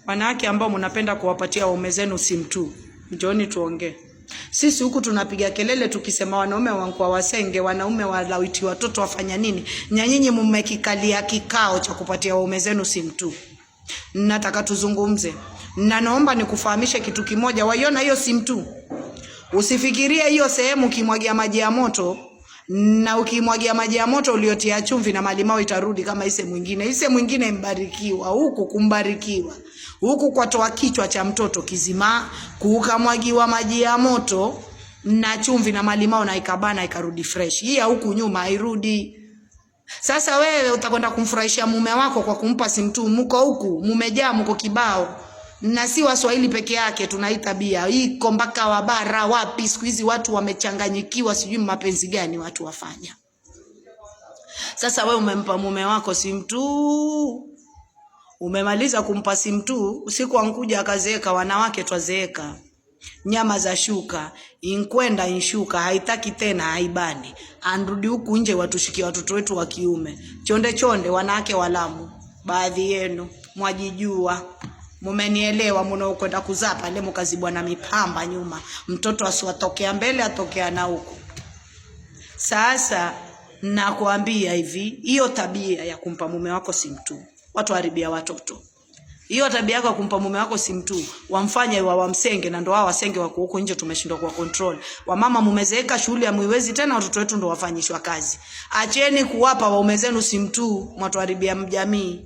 Wanawake ambao mnapenda kuwapatia waume zenu simu tu, njooni tuongee. Sisi huku tunapiga kelele tukisema wanaume wankwa wasenge, wanaume walawiti watoto wafanya nini? Nyanyinyi mmekikalia kikao cha kupatia waume zenu simu tu. Nataka tuzungumze. Na naomba nikufahamishe kitu kimoja, waiona hiyo simu tu. Usifikirie hiyo sehemu kimwagia maji ya moto, na ukimwagia maji ya moto uliotia chumvi na malimao itarudi kama ise mwingine. Ise mwingine mbarikiwa, huku kumbarikiwa. Huku kwa toa kichwa cha mtoto kizima, kukamwagiwa maji ya moto na chumvi na malimao na ikabana ikarudi fresh. Hii huku nyuma hairudi. Sasa wewe utakwenda kumfurahisha mume wako kwa kumpa simu tu, mko huku mumejaa, mko kibao. Na si Waswahili peke yake tunaita bia. Iko mpaka wabara wapi siku hizi watu wamechanganyikiwa, sijui mapenzi gani watu wafanya. Sasa wewe umempa mume wako simu tu. Umemaliza kumpa simu tu, usiku ankuja akazeeka. Wanawake twazeeka. Nyama za shuka, inkwenda inshuka, haitaki tena haibani. Anrudi huku nje watushikia watoto wetu wa kiume. Chonde chonde wanawake walamu. Baadhi yenu mwajijua. Mumenielewa, mnaokwenda kuzaa pale mkazibwa na mipamba nyuma. Mtoto asiwatokea mbele atokea na huko. Sasa nakwambia hivi, hiyo tabia ya kumpa mume wako simu tu, watu haribia watoto. Hiyo tabia yako kumpa mume wako simu tu, wamfanye wamsenge, na ndo wao wasenge wako huko nje tumeshindwa kwa control. Wamama mumezeeka, shughuli ya muiwezi tena, watoto wetu ndo wafanyishwa kazi. Acheni kuwapa waume zenu simu tu, watu haribia mjamii.